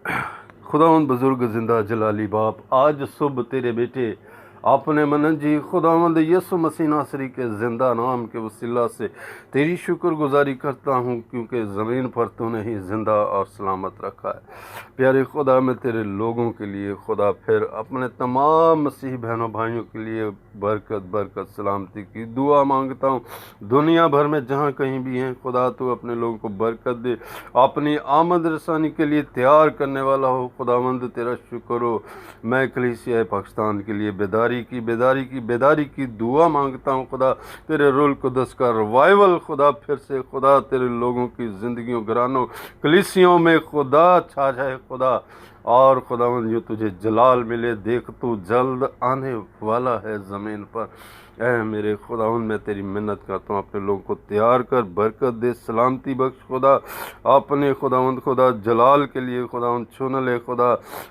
खुदावंद बुजुर्ग जिंदा जलाली बाप, आज सुबह तेरे बेटे आपने मनन जी खुदावंद यसु मसीह नासरी के ज़िंदा नाम के वसीला से तेरी शुक्रगुजारी करता हूँ, क्योंकि ज़मीन पर तूने ही ज़िंदा और सलामत रखा है। प्यारे खुदा, मैं तेरे लोगों के लिए खुदा फिर अपने तमाम मसीही बहनों भाइयों के लिए बरकत बरकत सलामती की दुआ मांगता हूँ। दुनिया भर में जहाँ कहीं भी हैं खुदा, तू अपने लोगों को बरकत दे, अपनी आमद रसानी के लिए तैयार करने वाला हो। खुदावंद तेरा शुक्र हो। मैं कलीसिया पाकिस्तान के लिए बेदारी की दुआ मांगता हूँ खुदा। तेरे रूल कुदस का रिवाइवल खुदा फिर से खुदा तेरे लोगों की ज़िंदगियों घरानों कलीसियों में खुदा छा जाए खुदा, और खुदावंद यूँ तुझे जलाल मिले। देख तू जल्द आने वाला है ज़मीन पर। ऐ मेरे खुदावंद, मैं तेरी मिन्नत करता हूँ, अपने लोगों को तैयार कर, बरकत दे, सलामती बख्श खुदा। अपने खुदावंद खुदा जलाल के लिए खुदावंद चुन ले खुदा।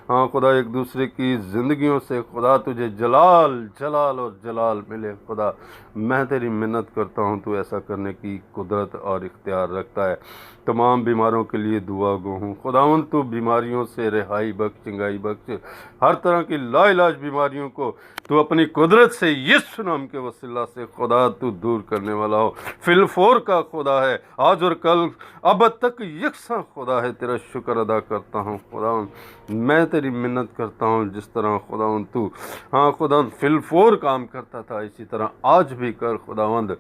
हाँ खुदा, एक दूसरे की ज़िंदगियों से खुदा तुझे जलाल और जलाल मिले खुदा। मैं तेरी मिन्नत करता हूँ, तू ऐसा करने की कुदरत और इख्तियार रखता है। तमाम बीमारों के लिए दुआ गो हूँ खुदावंद, तू बीमारियों से रिहाई बख्श, चंगाई बख्श, हर तरह की लाइलाज बीमारियों को तू अपनी कुदरत से यीशु नाम के वसीला से खुदा तू दूर करने वाला हो। फिलफोर का खुदा है, आज और कल अब तक यकसा खुदा है। तेरा शुक्र अदा करता हूँ खुदावंद, मैं तेरी मिन्नत करता हूँ, जिस तरह खुदावंद तू हाँ खुदावंद फिलफोर काम करता था, इसी तरह आज भी कर खुदावंद,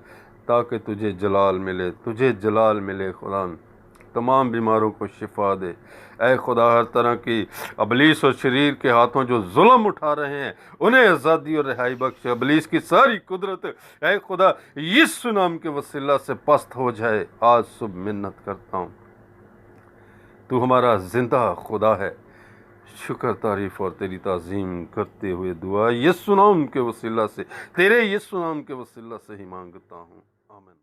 ताकि तुझे जलाल मिले खुदावंद। तमाम बीमारों को शिफा दे ऐ खुदा। हर तरह की अबलीस और शरीर के हाथों जो जुल्म उठा रहे हैं, उन्हें आज़ादी और रिहाई बख्श। अबलीस की सारी कुदरत ऐ खुदा यीशु नाम के वसीला से पस्त हो जाए। आज सुबह मिन्नत करता हूँ, तू हमारा जिंदा खुदा है। शुक्र, तारीफ और तेरी ताज़ीम करते हुए दुआ यीशु नाम के वसीला से, तेरे यीशु नाम के वसीला से ही मांगता हूँ, आमीन।